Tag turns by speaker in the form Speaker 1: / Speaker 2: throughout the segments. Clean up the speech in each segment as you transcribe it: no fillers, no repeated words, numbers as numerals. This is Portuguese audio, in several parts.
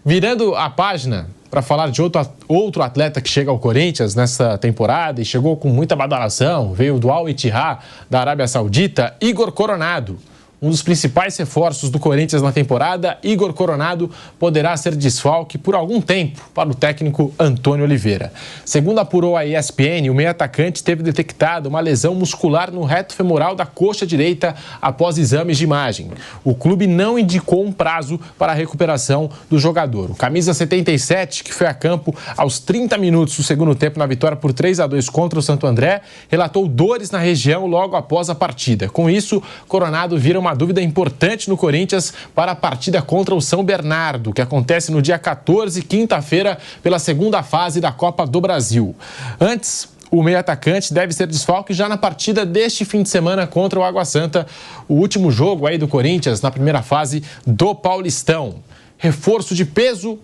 Speaker 1: Virando a página para falar de outro atleta que chega ao Corinthians nessa temporada e chegou com muita badalação, veio do Al Ittihad da Arábia Saudita, Igor Coronado. Um dos principais reforços do Corinthians na temporada, Igor Coronado poderá ser desfalque por algum tempo para o técnico Antônio Oliveira. Segundo apurou a ESPN, o meio-atacante teve detectado uma lesão muscular no reto femoral da coxa direita após exames de imagem. O clube não indicou um prazo para a recuperação do jogador. O camisa 77, que foi a campo aos 30 minutos do segundo tempo na vitória por 3-2 contra o Santo André, relatou dores na região logo após a partida. Com isso, Coronado vira uma dúvida importante no Corinthians para a partida contra o São Bernardo, que acontece no dia 14, quinta-feira, pela segunda fase da Copa do Brasil. Antes, o meio-atacante deve ser desfalque já na partida deste fim de semana contra o Água Santa, o último jogo aí do Corinthians na primeira fase do Paulistão. Reforço de peso,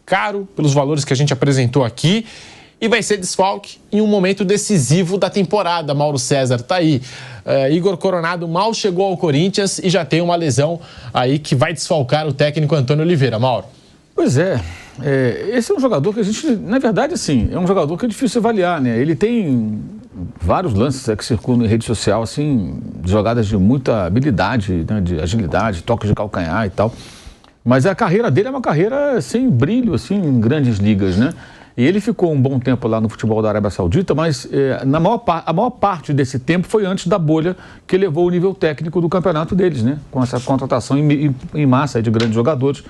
Speaker 1: caro pelos valores que a gente apresentou aqui, e vai ser desfalque em um momento decisivo da temporada. Mauro César tá aí. Igor Coronado mal chegou ao Corinthians e já tem uma lesão aí que vai desfalcar o técnico Antônio Oliveira. Mauro.
Speaker 2: Pois é. Esse é um jogador que a gente, na verdade, assim, é um jogador que é difícil avaliar, né? Ele tem vários lances que circulam em rede social, assim, de jogadas de muita habilidade, né? De agilidade, toque de calcanhar e tal. Mas a carreira dele é uma carreira sem brilho, assim, em grandes ligas, né? E ele ficou um bom tempo lá no futebol da Arábia Saudita, mas a maior parte desse tempo foi antes da bolha que levou o nível técnico do campeonato deles, né? Com essa contratação em massa de grandes jogadores,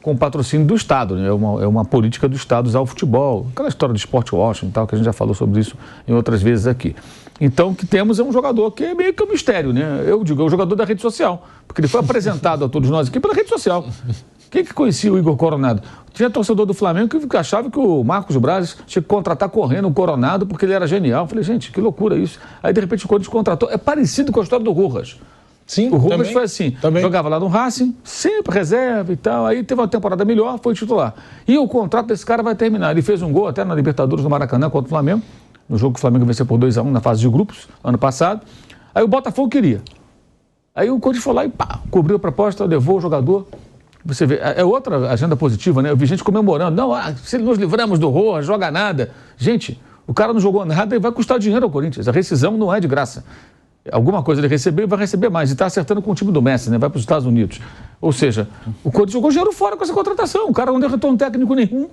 Speaker 2: com o patrocínio do Estado, né? É uma política do Estado usar o futebol, aquela história do Sport Washington e tal, que a gente já falou sobre isso em outras vezes aqui. Então, o que temos é um jogador que é meio que um mistério, né? Eu digo, é o jogador da rede social, porque ele foi apresentado a todos nós aqui pela rede social. Quem que conhecia o Igor Coronado? Tinha torcedor do Flamengo que achava que o Marcos Braz tinha que contratar correndo o Coronado porque ele era genial. Eu falei, gente, que loucura isso. Aí, de repente, o Corinthians contratou. É parecido com a história do Rojas.
Speaker 1: Sim,
Speaker 2: o Rojas
Speaker 1: também,
Speaker 2: foi assim,
Speaker 1: também.
Speaker 2: Jogava lá no Racing, sempre reserva e tal. Aí teve uma temporada melhor, foi titular. E o contrato desse cara vai terminar. Ele fez um gol até na Libertadores do Maracanã contra o Flamengo, no jogo que o Flamengo venceu por 2-1 na fase de grupos, ano passado. Aí o Botafogo queria. Aí o Corinthians foi lá e pá, cobriu a proposta, levou o jogador. Você vê, é outra agenda positiva, né? Eu vi gente comemorando. Não, se nos livramos do Rojas, joga nada. Gente, o cara não jogou nada e vai custar dinheiro ao Corinthians. A rescisão não é de graça. Alguma coisa ele recebeu e vai receber mais. E está acertando com o time do Messi, né? Vai para os Estados Unidos. Ou seja, o Corinthians jogou dinheiro fora com essa contratação. O cara não deu retorno técnico nenhum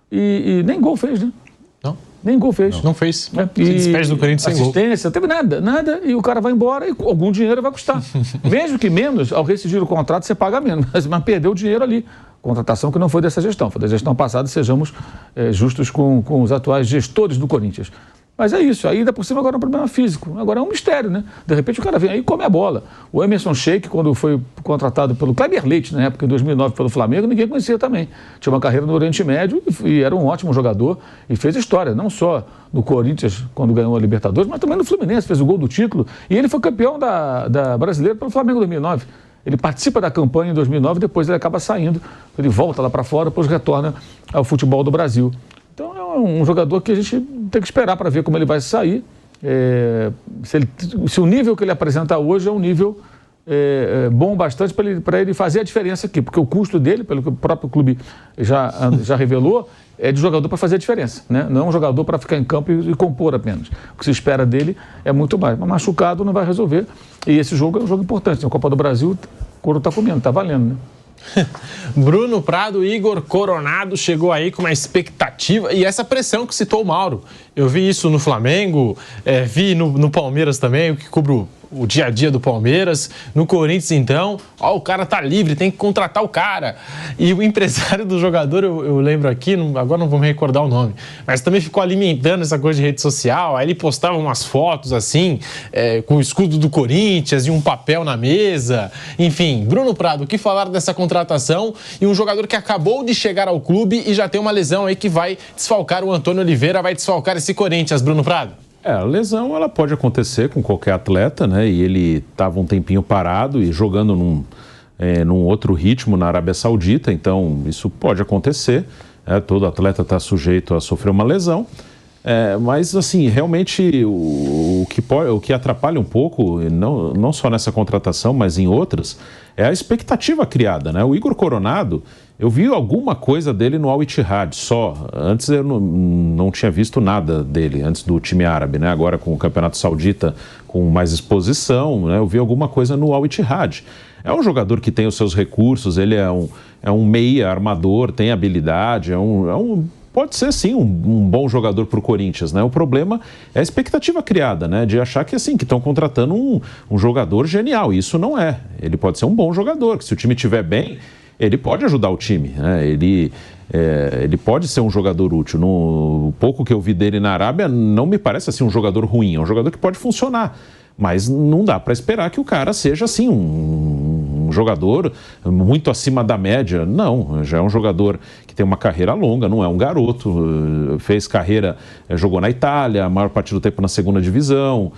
Speaker 2: e nem gol fez, né?
Speaker 1: Não.
Speaker 2: Nem gol fez.
Speaker 1: Não fez. Se despede do Corinthians sem gol.
Speaker 2: Assistência, não teve nada. E o cara vai embora e algum dinheiro vai custar. Mesmo que menos, ao rescindir o contrato, você paga menos. Mas perdeu o dinheiro ali. Contratação que não foi dessa gestão. Foi da gestão passada, sejamos justos com os atuais gestores do Corinthians. Mas é isso, aí ainda por cima agora é um problema físico, agora é um mistério, né? De repente o cara vem aí e come a bola. O Emerson Sheik, quando foi contratado pelo Kleber Leite, na época, em 2009, pelo Flamengo, ninguém conhecia também. Tinha uma carreira no Oriente Médio e era um ótimo jogador e fez história, não só no Corinthians, quando ganhou a Libertadores, mas também no Fluminense, fez o gol do título. E ele foi campeão da Brasileira pelo Flamengo em 2009. Ele participa da campanha em 2009, depois ele acaba saindo, ele volta lá para fora, depois retorna ao futebol do Brasil. Então é um jogador que a gente tem que esperar para ver como ele vai sair. Se o nível que ele apresenta hoje é um nível bom bastante para ele fazer a diferença aqui, porque o custo dele, pelo que o próprio clube já revelou, é de jogador para fazer a diferença, né? Não é um jogador para ficar em campo e compor apenas. O que se espera dele é muito mais. Mas machucado não vai resolver. E esse jogo é um jogo importante. Na Copa do Brasil, o couro está comendo, está valendo, né?
Speaker 1: Bruno Prado, Igor Coronado chegou aí com uma expectativa e essa pressão que citou o Mauro. Eu vi isso no Flamengo, vi no Palmeiras também, o que cubro o dia a dia do Palmeiras. No Corinthians, então, o cara tá livre, tem que contratar o cara. E o empresário do jogador, eu lembro aqui, agora não vou me recordar o nome, mas também ficou alimentando essa coisa de rede social. Aí ele postava umas fotos assim, com o escudo do Corinthians e um papel na mesa. Enfim, Bruno Prado, o que falar dessa contratação e um jogador que acabou de chegar ao clube e já tem uma lesão aí que vai desfalcar o Antônio Oliveira, vai desfalcar esse Corinthians, Bruno Prado?
Speaker 3: A lesão ela pode acontecer com qualquer atleta, né? E ele estava um tempinho parado e jogando num outro ritmo na Arábia Saudita, então isso pode acontecer. Todo atleta está sujeito a sofrer uma lesão. Mas, assim, realmente o que atrapalha um pouco, não só nessa contratação, mas em outras, é a expectativa criada, né? O Igor Coronado, Eu vi alguma coisa dele no Al Ittihad, só. Antes eu não tinha visto nada dele, antes do time árabe, né? Agora com o Campeonato Saudita com mais exposição, né? Eu vi alguma coisa no Al Ittihad. É um jogador que tem os seus recursos, ele é um meia armador, tem habilidade, pode ser sim um bom jogador para o Corinthians, né? O problema é a expectativa criada, né? De achar que assim, que estão contratando um jogador genial. Isso não é. Ele pode ser um bom jogador, que se o time estiver bem, ele pode ajudar o time, né? Ele pode ser um jogador útil. No pouco que eu vi dele na Arábia, não me parece assim um jogador ruim. É um jogador que pode funcionar. Mas não dá para esperar que o cara seja assim um jogador muito acima da média. Não, já é um jogador que tem uma carreira longa, não é um garoto. Fez carreira, jogou na Itália, a maior parte do tempo na segunda divisão,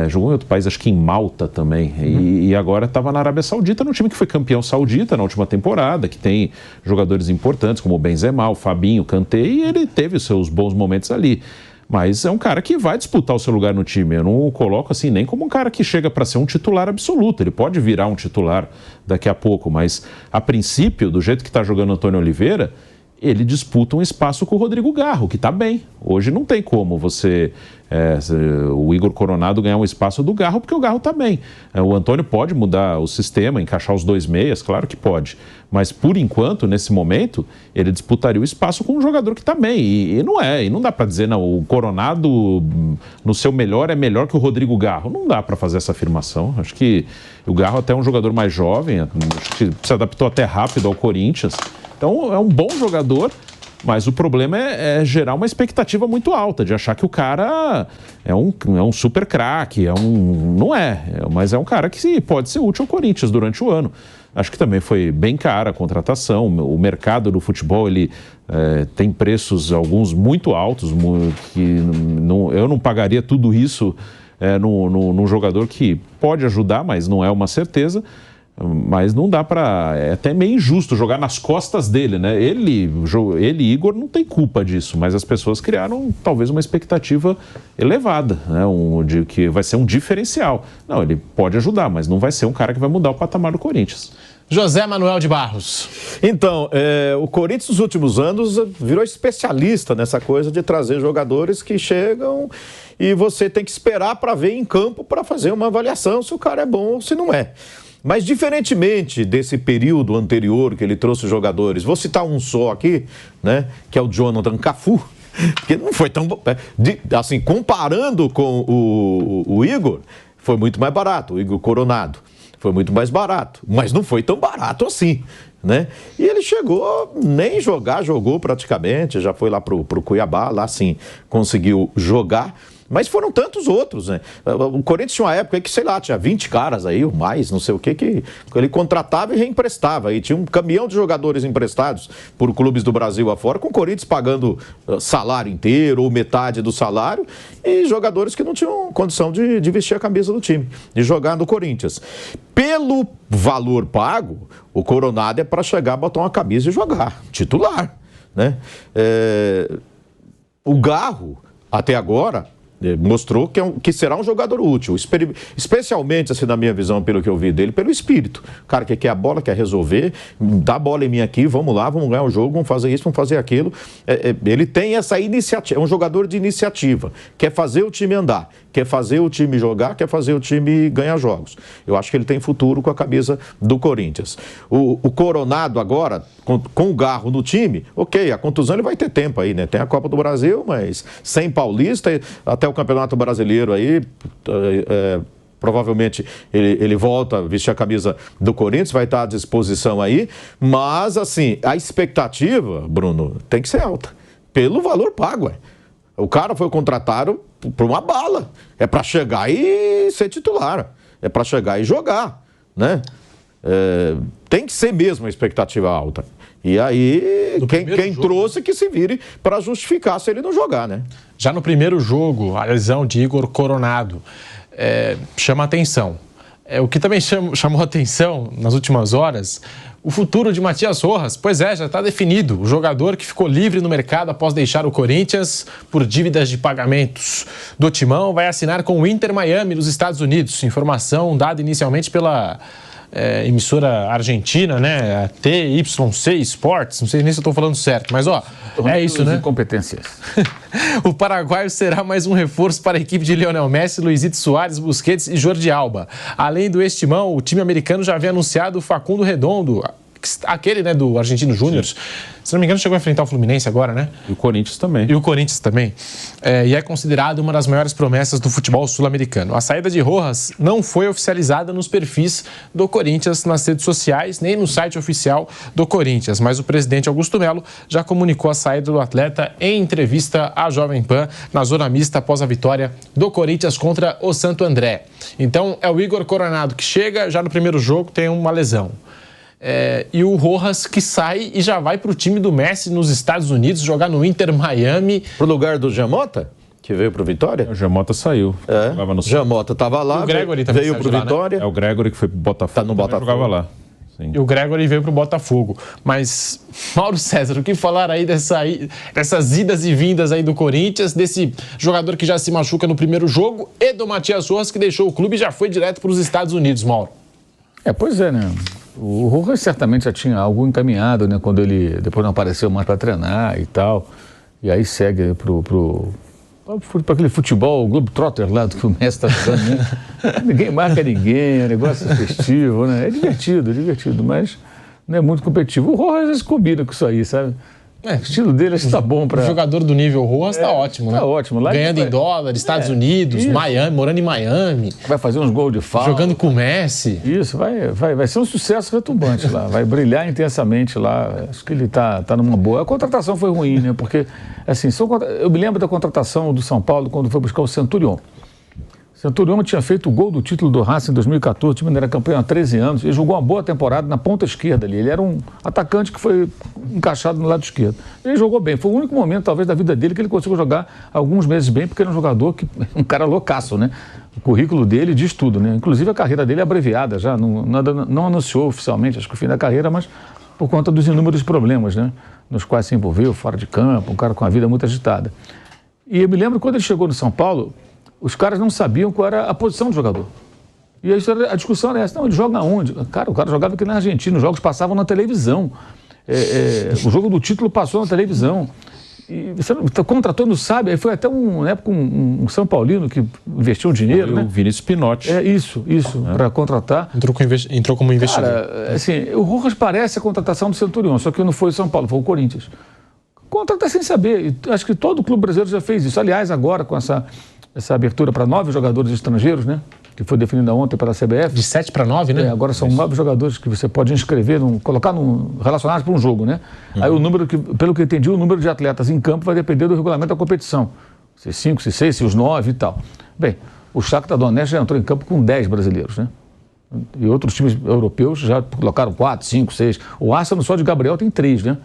Speaker 3: jogou em outro país, acho que em Malta também. E agora estava na Arábia Saudita, num time que foi campeão saudita na última temporada, que tem jogadores importantes como o Benzema, o Fabinho, o Kanté, e ele teve os seus bons momentos ali. Mas é um cara que vai disputar o seu lugar no time. Eu não o coloco assim nem como um cara que chega para ser um titular absoluto. Ele pode virar um titular daqui a pouco, mas a princípio, do jeito que está jogando Antônio Oliveira, ele disputa um espaço com o Rodrigo Garro, que está bem. Hoje não tem como o Igor Coronado ganhar um espaço do Garro, porque o Garro está bem. O Antônio pode mudar o sistema, encaixar os dois meias, claro que pode. Mas, por enquanto, nesse momento, ele disputaria o espaço com um jogador que está bem. E não dá para dizer, não, o Coronado, no seu melhor, é melhor que o Rodrigo Garro. Não dá para fazer essa afirmação. Acho que o Garro até é um jogador mais jovem, acho que se adaptou até rápido ao Corinthians. Então, é um bom jogador, mas o problema é gerar uma expectativa muito alta, de achar que o cara é um super craque, mas é um cara que pode ser útil ao Corinthians durante o ano. Acho que também foi bem cara a contratação. O mercado do futebol ele tem preços, alguns muito altos, que eu não pagaria tudo isso num jogador que pode ajudar, mas não é uma certeza. Mas não dá para... É até meio injusto jogar nas costas dele, né? Ele, Igor, não tem culpa disso, mas as pessoas criaram talvez uma expectativa elevada, né? De que vai ser um diferencial. Não, ele pode ajudar, mas não vai ser um cara que vai mudar o patamar do Corinthians.
Speaker 1: José Manuel de Barros.
Speaker 4: Então, o Corinthians nos últimos anos virou especialista nessa coisa de trazer jogadores que chegam e você tem que esperar para ver em campo para fazer uma avaliação se o cara é bom ou se não é. Mas, diferentemente desse período anterior que ele trouxe jogadores, vou citar um só aqui, né, que é o Jonathan Cafu, que não foi tão... Assim, comparando com o Igor, foi muito mais barato, o Igor Coronado. Foi muito mais barato, mas não foi tão barato assim, né? E ele chegou, nem jogou praticamente, já foi lá pro Cuiabá, lá sim, conseguiu jogar. Mas foram tantos outros, né? O Corinthians tinha uma época aí que, sei lá, tinha 20 caras aí, ou mais, não sei o que ele contratava e reemprestava. E tinha um caminhão de jogadores emprestados por clubes do Brasil afora, com o Corinthians pagando salário inteiro ou metade do salário, e jogadores que não tinham condição de vestir a camisa do time, de jogar no Corinthians. Pelo valor pago, o Coronado é para chegar, botar uma camisa e jogar, titular, né? O Garro, até agora, mostrou que será um jogador útil, especialmente, assim, na minha visão, pelo que eu vi dele, pelo espírito. O cara que quer a bola, quer resolver, dá a bola em mim aqui, vamos lá, vamos ganhar o jogo, vamos fazer isso, vamos fazer aquilo. Ele tem essa iniciativa, é um jogador de iniciativa, quer fazer o time andar, quer fazer o time jogar, quer fazer o time ganhar jogos. Eu acho que ele tem futuro com a camisa do Corinthians. O Coronado agora, com o Garro no time, ok, a contusão ele vai ter tempo aí, né? Tem a Copa do Brasil, mas sem Paulista, até o Campeonato Brasileiro aí, provavelmente ele volta a vestir a camisa do Corinthians, vai estar à disposição aí, mas assim, a expectativa, Bruno, tem que ser alta, pelo valor pago, O cara foi contratado por uma bala, é para chegar e ser titular, é para chegar e jogar, né? Tem que ser mesmo a expectativa alta. E aí, quem trouxe que se vire para justificar se ele não jogar, né?
Speaker 1: Já no primeiro jogo, a lesão de Igor Coronado chama atenção. O que também chamou atenção nas últimas horas, o futuro de Matias Rojas. Pois já está definido. O jogador que ficou livre no mercado após deixar o Corinthians por dívidas de pagamentos do Timão vai assinar com o Inter Miami nos Estados Unidos. Informação dada inicialmente pela emissora argentina, né? A TYC Sports, não sei nem se eu estou falando certo, mas é isso, né?
Speaker 2: Incompetências.
Speaker 1: O paraguaio será mais um reforço para a equipe de Lionel Messi, Luizito Soares, Busquets e Jordi Alba. Além do estimão, o time americano já havia anunciado o Facundo Redondo, aquele, né, do Argentino Júnior. Se não me engano, chegou a enfrentar o Fluminense agora, né?
Speaker 3: E o Corinthians também.
Speaker 1: E é considerado uma das maiores promessas do futebol sul-americano. A saída de Rojas não foi oficializada nos perfis do Corinthians nas redes sociais, nem no site oficial do Corinthians, mas o presidente Augusto Melo já comunicou a saída do atleta em entrevista à Jovem Pan na zona mista após a vitória do Corinthians contra o Santo André. Então, é o Igor Coronado que chega, já no primeiro jogo tem uma lesão. E o Rojas que sai e já vai para o time do Messi nos Estados Unidos, jogar no Inter Miami.
Speaker 4: Pro lugar do Jamota, que veio pro Vitória?
Speaker 3: O Jamota saiu.
Speaker 4: Jamota estava lá,
Speaker 1: o Gregory também
Speaker 4: veio pro Vitória.
Speaker 3: Né? É o Gregory que foi pro Botafogo.
Speaker 4: Tá no Botafogo.
Speaker 3: Jogava lá. Sim.
Speaker 1: E o Gregory veio pro Botafogo. Mas, Mauro César, o que falar aí dessas idas e vindas aí do Corinthians, desse jogador que já se machuca no primeiro jogo e do Matias Rojas que deixou o clube e já foi direto para os Estados Unidos, Mauro?
Speaker 2: Pois é, né? O Rojas certamente já tinha algo encaminhado, né? Quando ele depois não apareceu mais para treinar e tal. E aí segue para aquele futebol, o Globetrotter lá do que o Messi está jogando, né? Ninguém marca ninguém, é um negócio festivo, né? É divertido, mas não é muito competitivo. O Rojas às vezes combina com isso aí, sabe? O estilo dele acho que tá bom para...
Speaker 1: O jogador do nível Rojas tá ótimo, né?
Speaker 2: Tá ótimo. Lá
Speaker 1: ganhando em dólar, Estados Unidos, isso. Miami, morando em Miami.
Speaker 2: Vai fazer uns gols de falta.
Speaker 1: Jogando com o Messi.
Speaker 2: Isso, vai ser um sucesso retumbante lá. Vai brilhar intensamente lá. Acho que ele tá numa boa. A contratação foi ruim, né? Porque, assim, eu me lembro da contratação do São Paulo quando foi buscar o Centurion. O Centurion tinha feito o gol do título do Racing em 2014, o time era campeão há 13 anos, ele jogou uma boa temporada na ponta esquerda ali, ele era um atacante que foi encaixado no lado esquerdo. Ele jogou bem, foi o único momento talvez da vida dele que ele conseguiu jogar alguns meses bem, porque era um jogador um cara loucaço, né? O currículo dele diz tudo, né? Inclusive a carreira dele é abreviada já, não anunciou oficialmente, acho que o fim da carreira, mas por conta dos inúmeros problemas, né? Nos quais se envolveu, fora de campo, um cara com a vida muito agitada. E eu me lembro quando ele chegou no São Paulo, os caras não sabiam qual era a posição do jogador. E a discussão era essa. Não, ele joga onde? Cara, o cara jogava aqui na Argentina, os jogos passavam na televisão. O jogo do título passou na televisão. E você contratou, não sabe. Aí foi até na época um São Paulino que investiu um dinheiro, né?
Speaker 3: O Vinícius Pinotti.
Speaker 2: Isso, para contratar.
Speaker 1: Entrou como investidor.
Speaker 2: Cara, assim, o Rojas parece a contratação do Centurion, só que não foi o São Paulo, foi o Corinthians. Contrata sem saber. E acho que todo clube brasileiro já fez isso. Aliás, agora com essa abertura para 9 jogadores estrangeiros, né? Que foi definida ontem pela CBF.
Speaker 1: De 7 para 9, né?
Speaker 2: Agora são 9 jogadores que você pode inscrever, colocar relacionados para um jogo, né? Aí o número, pelo que eu entendi, o número de atletas em campo vai depender do regulamento da competição. Se 5, se 6, se os 9 e tal. Bem, o Shakhtar Donetsk já entrou em campo com 10 brasileiros, né? E outros times europeus já colocaram 4, 5, 6. O Arsenal só de Gabriel tem 3, né?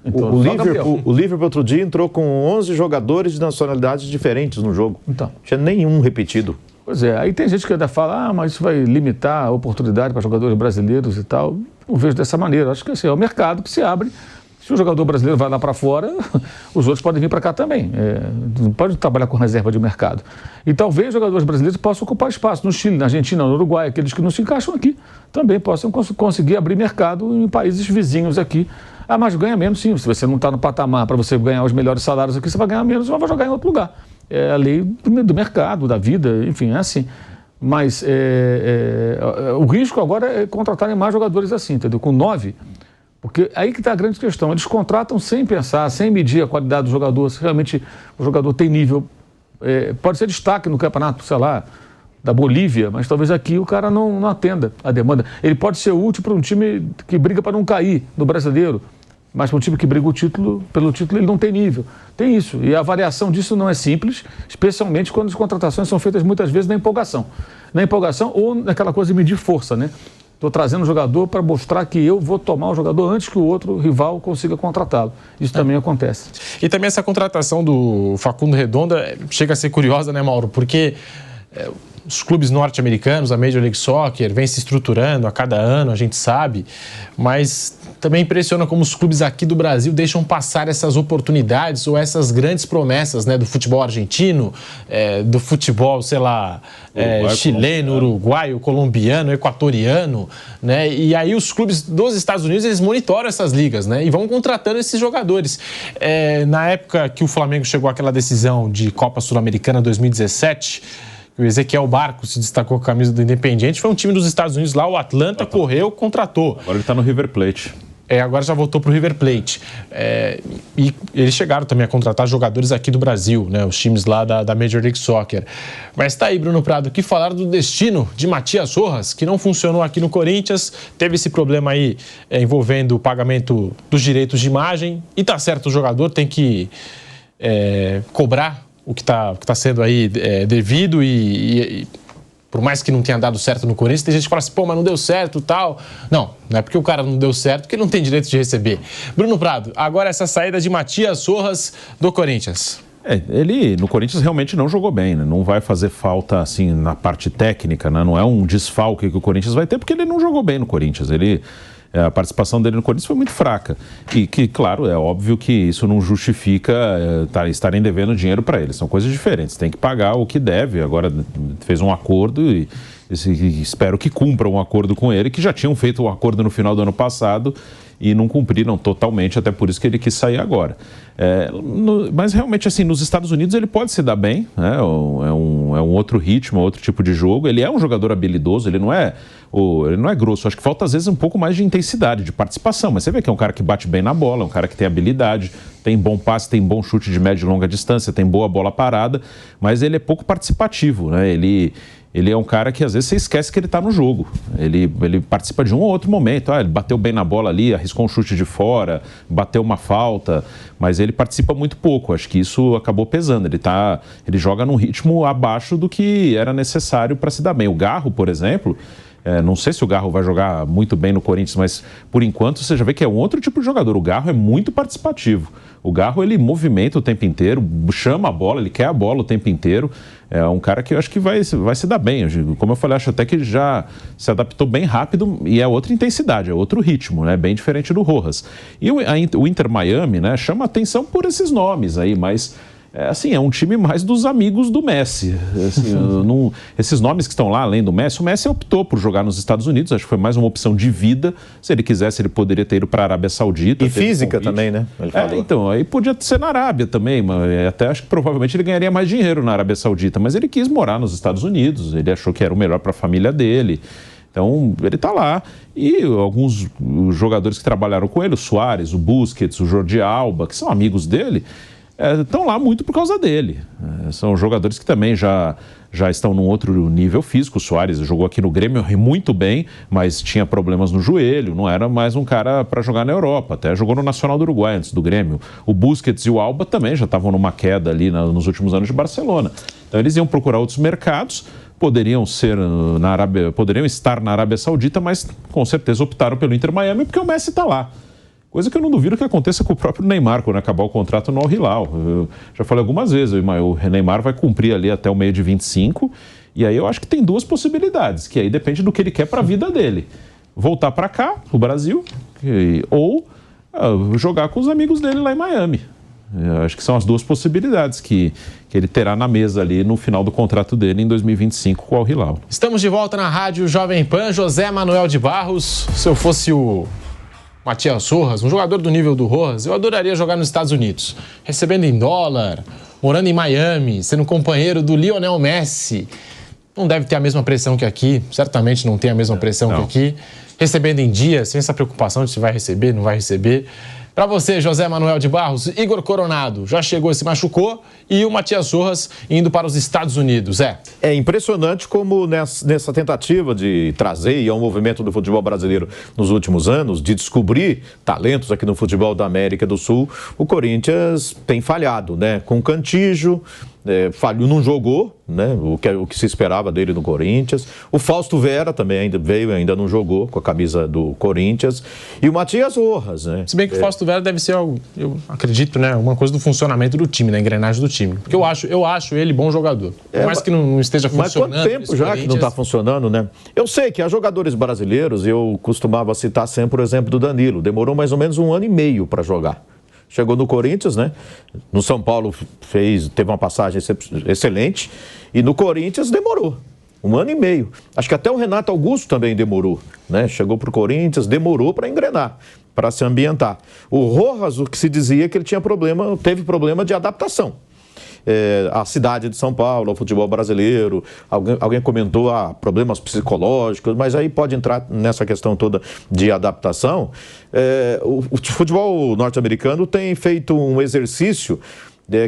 Speaker 4: Então, o Liverpool outro dia entrou com 11 jogadores de nacionalidades diferentes no jogo. Então. Não tinha nenhum repetido.
Speaker 2: Pois é, aí tem gente que ainda fala, mas isso vai limitar a oportunidade para jogadores brasileiros e tal. Não vejo dessa maneira. Acho que assim, é o mercado que se abre. Se o jogador brasileiro vai lá para fora, os outros podem vir para cá também. Não pode trabalhar com reserva de mercado. E talvez jogadores brasileiros possam ocupar espaço no Chile, na Argentina, no Uruguai, aqueles que não se encaixam aqui, também possam conseguir abrir mercado em países vizinhos aqui. Ah, mas ganha menos sim. Se você não está no patamar para você ganhar os melhores salários aqui, você vai ganhar menos, mas vai jogar em outro lugar. É a lei do mercado, da vida, enfim, é assim. Mas o risco agora é contratarem mais jogadores assim, entendeu? Com 9. Porque aí que está a grande questão. Eles contratam sem pensar, sem medir a qualidade do jogador, se realmente o jogador tem nível. Pode ser destaque no campeonato, sei lá, da Bolívia, mas talvez aqui o cara não atenda a demanda. Ele pode ser útil para um time que briga para não cair no brasileiro, mas para um time que briga pelo título ele não tem nível. Tem isso. E a avaliação disso não é simples, especialmente quando as contratações são feitas muitas vezes na empolgação. Na empolgação ou naquela coisa de medir força, né? Estou trazendo o jogador para mostrar que eu vou tomar o jogador antes que o outro rival consiga contratá-lo. Isso também acontece.
Speaker 1: E também essa contratação do Facundo Redondo chega a ser curiosa, né, Mauro? Porque Os clubes norte-americanos, a Major League Soccer, vem se estruturando a cada ano, a gente sabe, mas também impressiona como os clubes aqui do Brasil deixam passar essas oportunidades ou essas grandes promessas, né, do futebol argentino, do futebol, sei lá, chileno, uruguaio, colombiano, equatoriano, né, e aí os clubes dos Estados Unidos, eles monitoram essas ligas, né, e vão contratando esses jogadores. Na época que o Flamengo chegou àquela decisão de Copa Sul-Americana 2017, o Ezequiel Barcos se destacou com a camisa do Independiente, foi um time dos Estados Unidos lá, o Atlanta correu, contratou.
Speaker 3: Agora ele está no River Plate.
Speaker 1: Agora já voltou para o River Plate. E eles chegaram também a contratar jogadores aqui do Brasil, né, os times lá da Major League Soccer. Mas tá aí, Bruno Prado, que falar do destino de Matias Rojas, que não funcionou aqui no Corinthians, teve esse problema aí envolvendo o pagamento dos direitos de imagem, e tá certo, o jogador tem que cobrar o que tá sendo aí devido e por mais que não tenha dado certo no Corinthians, tem gente que fala assim, mas não deu certo e tal. Não é porque o cara não deu certo, porque ele não tem direito de receber. Bruno Prado, agora essa saída de Matias Rojas do Corinthians.
Speaker 3: Ele no Corinthians realmente não jogou bem, né? Não vai fazer falta assim na parte técnica, né? Não é um desfalque que o Corinthians vai ter, porque ele não jogou bem no Corinthians. A participação dele no Corinthians foi muito fraca. E que, claro, é óbvio que isso não justifica estarem devendo dinheiro para ele. São coisas diferentes. Tem que pagar o que deve. Agora fez um acordo e espero que cumpram um acordo com ele, que já tinham feito um acordo no final do ano passado e não cumpriram totalmente, até por isso que ele quis sair agora. Mas realmente, assim, nos Estados Unidos ele pode se dar bem, né? É um outro ritmo, outro tipo de jogo. Ele é um jogador habilidoso, ele não é grosso. Acho que falta às vezes um pouco mais de intensidade, de participação, mas você vê que é um cara que bate bem na bola, é um cara que tem habilidade, tem bom passe, tem bom chute de média e longa distância, tem boa bola parada, mas ele é pouco participativo, né? Ele é um cara que às vezes você esquece que ele está no jogo. Ele participa de um ou outro momento. Ele bateu bem na bola ali, arriscou um chute de fora, bateu uma falta, mas ele participa muito pouco. Acho que isso acabou pesando. Ele joga num ritmo abaixo do que era necessário para se dar bem. O Garro, por exemplo, não sei se o Garro vai jogar muito bem no Corinthians, mas por enquanto você já vê que é um outro tipo de jogador. O Garro é muito participativo. O Garro, ele movimenta o tempo inteiro, chama a bola, ele quer a bola o tempo inteiro. É um cara que eu acho que vai se dar bem. Como eu falei, acho até que já se adaptou bem rápido e é outra intensidade, é outro ritmo, né? Bem diferente do Rojas. E o Inter Miami, né, chama atenção por esses nomes aí, mas é um time mais dos amigos do Messi. Assim, esses nomes que estão lá, além do Messi, o Messi optou por jogar nos Estados Unidos, acho que foi mais uma opção de vida. Se ele quisesse, ele poderia ter ido para a Arábia Saudita.
Speaker 4: E física também, né?
Speaker 3: Então, aí podia ser na Arábia também, mas até acho que provavelmente ele ganharia mais dinheiro na Arábia Saudita, mas ele quis morar nos Estados Unidos, ele achou que era o melhor para a família dele. Então, ele está lá. E alguns jogadores que trabalharam com ele, o Suárez, o Busquets, o Jordi Alba, que são amigos dele, estão lá muito por causa dele. São jogadores que também já estão num outro nível físico. O Suárez jogou aqui no Grêmio muito bem, mas tinha problemas no joelho, não era mais um cara para jogar na Europa, até jogou no Nacional do Uruguai antes do Grêmio. O Busquets e o Alba também já estavam numa queda ali nos últimos anos de Barcelona. Então eles iam procurar outros mercados, poderiam estar na Arábia Saudita, mas com certeza optaram pelo Inter Miami porque o Messi está lá. Coisa que eu não duvido que aconteça com o próprio Neymar, quando acabar o contrato no Al Hilal. Eu já falei algumas vezes, o Neymar vai cumprir ali até o meio de 25, e aí eu acho que tem duas possibilidades, que aí depende do que ele quer para a vida dele. Voltar para cá, pro Brasil, ou jogar com os amigos dele lá em Miami. Eu acho que são as duas possibilidades que ele terá na mesa ali no final do contrato dele em 2025 com o Al Hilal.
Speaker 1: Estamos de volta na Rádio Jovem Pan. José Manuel de Barros, se eu fosse o Matias Rojas, um jogador do nível do Rojas, eu adoraria jogar nos Estados Unidos, recebendo em dólar, morando em Miami, sendo companheiro do Lionel Messi. Não deve ter a mesma pressão que aqui, certamente não tem a mesma pressão que aqui. Recebendo em dia, sem essa preocupação de se vai receber, não vai receber. Para você, José Manuel de Barros, Igor Coronado já chegou e se machucou, e o Matias Rojas indo para os Estados Unidos.
Speaker 4: É impressionante como nessa tentativa de trazer e ao movimento do futebol brasileiro nos últimos anos, de descobrir talentos aqui no futebol da América do Sul, o Corinthians tem falhado, né? Com Cantillo, falhou, não jogou, né? O que se esperava dele no Corinthians. O Fausto Vera também ainda não jogou com a camisa do Corinthians. E o Matias Rojas, né?
Speaker 1: Se bem que o Fausto Vera deve ser, eu acredito, né, uma coisa do funcionamento do time, da engrenagem do time. Porque eu acho ele bom jogador. Por mais que não esteja funcionando.
Speaker 4: Mas quanto tempo já que não está funcionando, né? Eu sei que há jogadores brasileiros, eu costumava citar sempre o exemplo do Danilo. Demorou mais ou menos 1 ano e meio para jogar. Chegou no Corinthians, né? No São Paulo teve uma passagem excelente. E no Corinthians demorou 1 ano e meio. Acho que até o Renato Augusto também demorou, né? Chegou para o Corinthians, demorou para engrenar, para se ambientar. O Rojas, o que se dizia que ele teve problema de adaptação. A cidade de São Paulo, ao futebol brasileiro, alguém comentou problemas psicológicos, mas aí pode entrar nessa questão toda de adaptação. O futebol norte-americano tem feito um exercício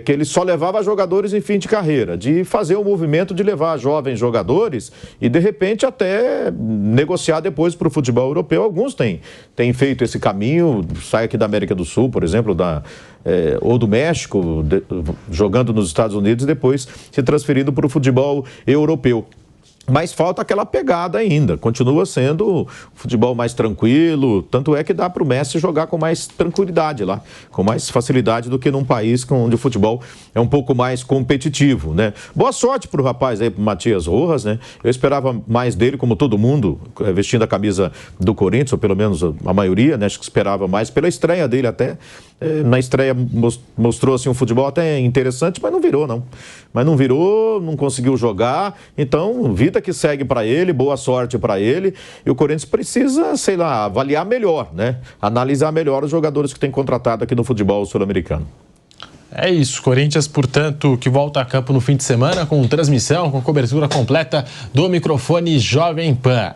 Speaker 4: que ele só levava jogadores em fim de carreira, de fazer o movimento de levar jovens jogadores e, de repente, até negociar depois para o futebol europeu. Alguns têm feito esse caminho, sai aqui da América do Sul, por exemplo, ou do México, jogando nos Estados Unidos e depois se transferindo para o futebol europeu. Mas falta aquela pegada ainda, continua sendo futebol mais tranquilo, tanto é que dá para o Messi jogar com mais tranquilidade lá, com mais facilidade do que num país onde o futebol é um pouco mais competitivo, né? Boa sorte para o rapaz aí, pro Matias Rojas, né? Eu esperava mais dele, como todo mundo, vestindo a camisa do Corinthians, ou pelo menos a maioria, né? Acho que esperava mais pela estreia dele até. Na estreia mostrou assim, um futebol até interessante, mas não virou, não. Não conseguiu jogar, então vida que segue para ele, boa sorte para ele, e o Corinthians precisa, sei lá, avaliar melhor, né? Analisar melhor os jogadores que tem contratado aqui no futebol sul-americano.
Speaker 1: É isso, Corinthians, portanto, que volta a campo no fim de semana com transmissão, com cobertura completa do microfone Jovem Pan.